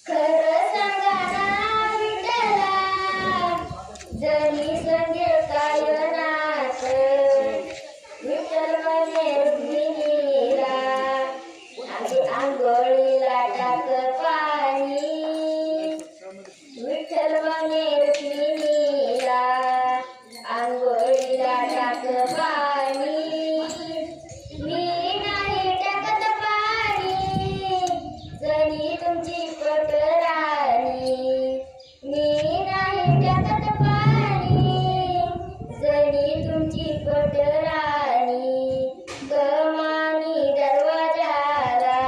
खरं सांगा ना विठ्ठला, जणी संगे काय नात, विठ्ठल म्हणे रुक्मिणीला, आधी आंघोळीला टाक पाणी, विठ्ठल म्हणे रुक्मिणीला, आंघोळीला टाक पाणी, मी नाही टाकत पाणी, जणी तुमची पटराणी, मी नाही टाकत पाणी, जणी तुमची पटराणी, कमानी दरवाजाला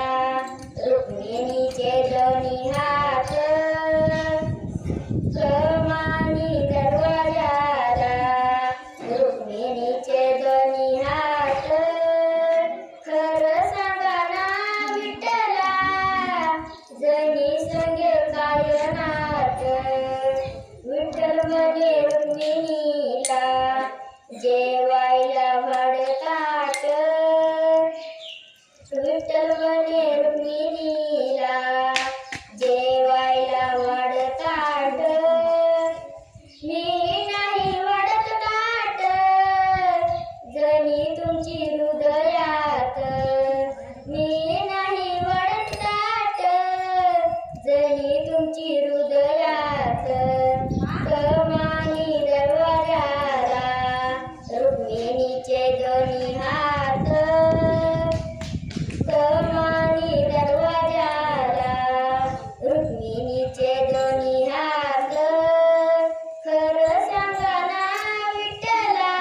रुक्मिणीचे दोन्ही हात, कमानी दरवाजाला रुक्मिणीचे दोन्ही हात, खरं सांगा ना विठ्ठला, जणी संगे काय नात, विठ्ठल म्हणे रुक्मिणीला, जेवायला वाढ ताट, विठ्ठल म्हणे रुक्मिणीला, जेवायला वाढ ताट, मी नाही वाढत ताट, जणी तुमची हृदयात, मी नाही वाढत ताट, जणी तुमची हृदयात, कमानी दरवाजाला रुक्मिणीचे दोन्ही हात, कमानी दरवाजाला रुक्मिणीचे दोन्ही हात, खरं सांगा ना विठ्ठला,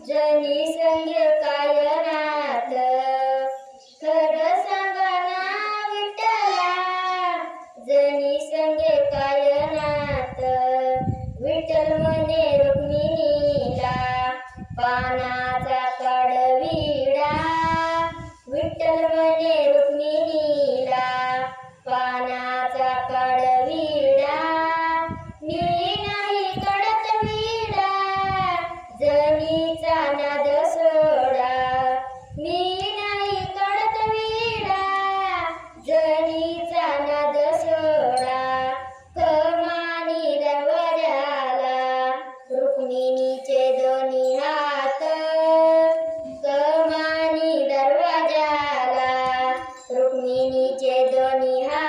जणी संगे काय नात, खरं सांगा ना विठ्ठला, जणी संगे काय नात, विठ्ठल म्हणे रुक्मिणीला, पानाचा कडविडा, विठ्ठल म्हणे रुक्मिणीला, पानाचा कडविडा, मी नाही कडत विडा, जणीचा नाद सोडा, मी नाही कडत विडा, जणीचा नाद सोडा, कमानी दरवाजाला रुक्मिणीचे दोन्ही हात, कमानी दरवाजाला रुक्मिणीचे दोन्ही हात,